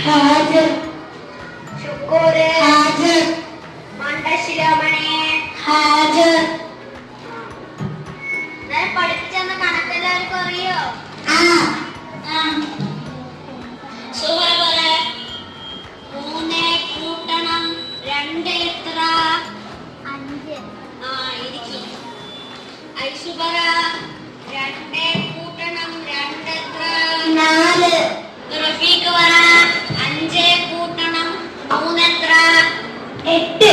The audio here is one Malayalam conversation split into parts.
ഹാജർ. ശുക്കൂർ ഹാജർ. മണ്ടശിരോമണി ഹാജർ. പഠിപ്പിച്ചെന്ന കണക്കെല്ലാവർക്കും അറിയോ? സുഹറ പറ. 3 കൂട്ടണം 2 എത്ര? 5. ഇരിക്കി. ഐഷു പറ. 2 കൂട്ടണം 2 എത്ര? 4. റഫീഖ് പറ. 5 കൂട്ടണം 3 എത്ര? 8.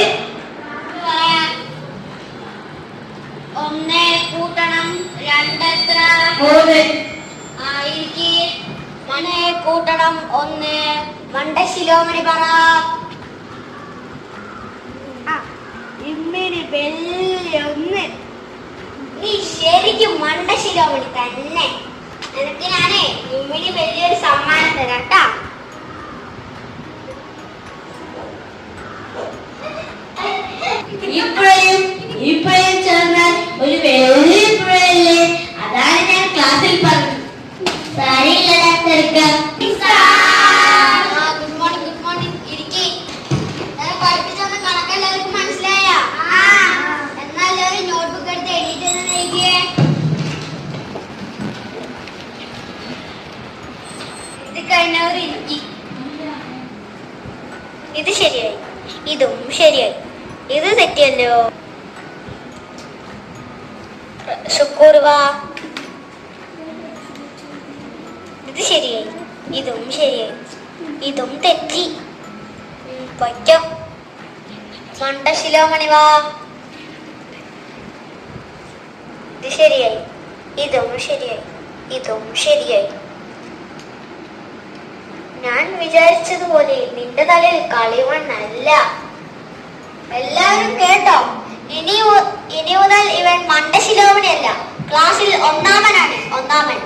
1 കൂട്ടണം 2 എത്ര? 3. ഇരിക്കി. 1 കൂട്ടണം 1. മണ്ടശിലോമണി പറ. ഇമ്മിണി വലിയ 1. നീ ശരിക്കും മണ്ടശിലോമണി തന്നെ. നിനക്ക് ഞാനേ ഇമ്മിണി വലിയൊരു സമ്മാനം തരാം ട്ടാ. ഇപ്പോഴും ചേർന്നാൽ ഒരു വലിയ പുഴയല്ലേ. അതാണ് ഞാൻ ക്ലാസ്സിൽ പറഞ്ഞത്. സാരിയില്ലടാ തിരക്കാം. Good morning. Good morning. ഇരിക്കി. പഠിപ്പിച്ചെന്ന കണക്കെല്ലാവർക്കും മനസ്സിലായ? എന്നാൽ എല്ലാവരും നോട്ട്ബുക്ക് എടുത്ത് എഴുതിയിട്ട് എഴുതിയേ. ഇത് കഴിഞ്ഞവർ ഇരിക്കി. ഇത് ശരിയായി. ഇതും ശരിയായി. ഇത് തെറ്റിയല്ലോ. ശുക്കൂർ വാ. ഇത് ശരിയായി. ഇതും ശരിയായി. ഇതും തെറ്റി. പൊയ്ക്കോ. മണ്ടശിലോമണി വാ. ഇത് ശരിയായി. ഇതും ശരിയായി. ഇതും ശരിയായി. ഞാൻ വിചാരിച്ചതുപോലെ നിന്റെ തലയിൽ കളിമണ്ണല്ല. എല്ലാവരും കേട്ടോ? ഇനി മുതൽ ഇവൻ മണ്ടശിലോമണിയല്ല, ക്ലാസ്സിൽ ഒന്നാമനാണ്. ഒന്നാമൻ.